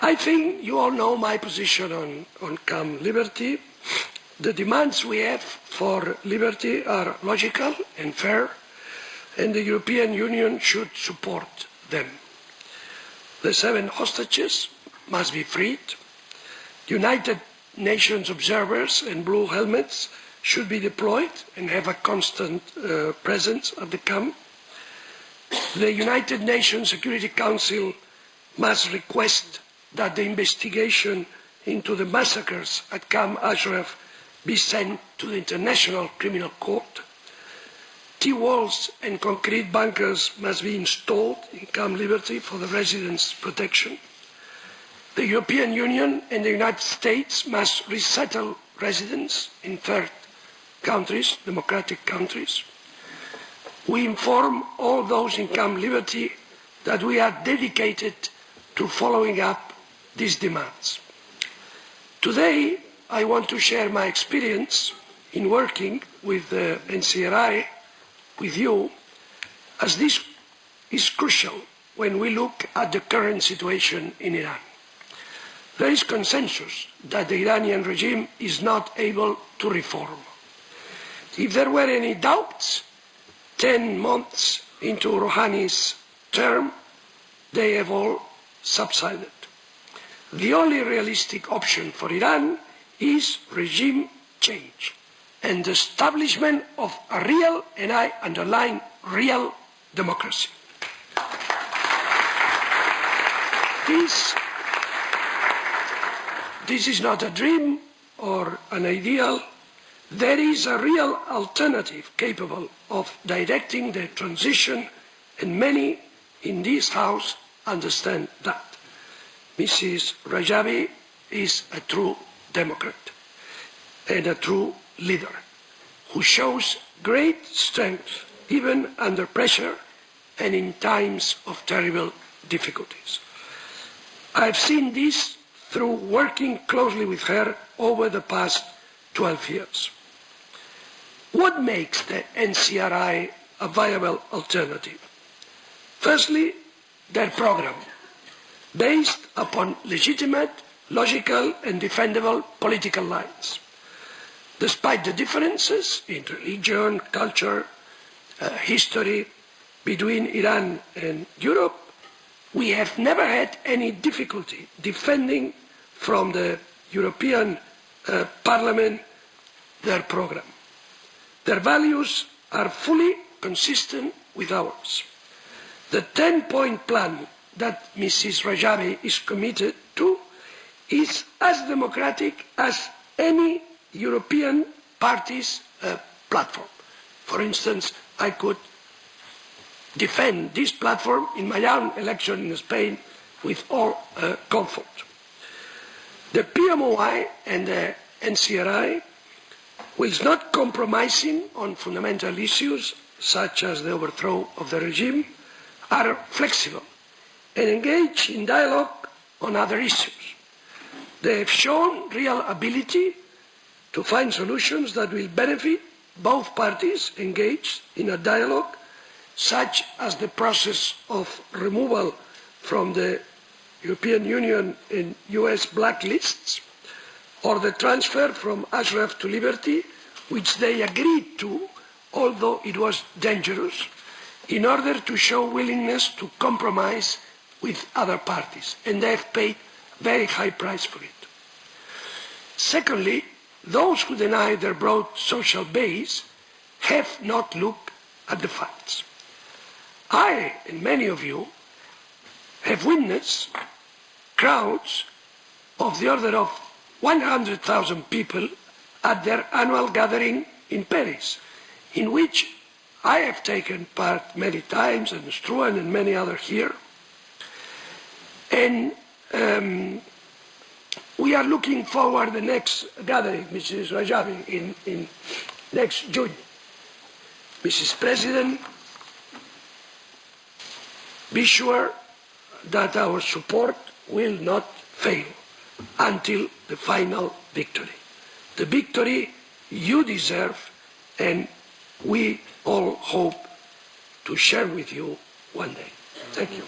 I think you all know my position on Camp Liberty. The demands we have for liberty are logical and fair, and the European Union should support them. The 7 hostages must be freed. United Nations observers and blue helmets should be deployed and have a constant presence at the camp. The United Nations Security Council must request that the investigation into the massacres at Camp Ashraf be sent to the International Criminal Court. T-walls and concrete bunkers must be installed in Camp Liberty for the residents' protection. The European Union and the United States must resettle residents in third countries, democratic countries. We inform all those in Camp Liberty that we are dedicated to following up these demands. Today, I want to share my experience in working with the NCRI with you, as this is crucial when we look at the current situation in Iran. There is consensus that the Iranian regime is not able to reform. If there were any doubts, 10 months into Rouhani's term, they have all subsided. The only realistic option for Iran is regime change and the establishment of a real, and I underline real, democracy. This is not a dream or an ideal. There is a real alternative capable of directing the transition, and many in this House understand that. Mrs. Rajabi is a true democrat and a true leader who shows great strength even under pressure and in times of terrible difficulties. I have seen this through working closely with her over the past 12 years. What makes the NCRI a viable alternative? Firstly, their program, based upon legitimate, logical and defendable political lines. Despite the differences in religion, culture, history between Iran and Europe, we have never had any difficulty defending from the European Parliament their program. Their values are fully consistent with ours. The 10-point plan that Mrs. Rajabi is committed to is as democratic as any European party's platform. For instance, I could defend this platform in my own election in Spain with all comfort. The PMOI and the NCRI, whilst not compromising on fundamental issues such as the overthrow of the regime, are flexible and engage in dialogue on other issues. They have shown real ability to find solutions that will benefit both parties engaged in a dialogue, such as the process of removal from the European Union and US blacklists, or the transfer from Ashraf to Liberty, which they agreed to, although it was dangerous, in order to show willingness to compromise with other parties, and they have paid a very high price for it. Secondly, those who deny their broad social base have not looked at the facts. I and many of you have witnessed crowds of the order of 100,000 people at their annual gathering in Paris, in which I have taken part many times, and Struan and many others here. And we are looking forward to the next gathering, Mrs. Rajabi, in next June. Mrs. President, be sure that our support will not fail until the final victory. The victory you deserve, and we all hope to share with you one day. Thank you.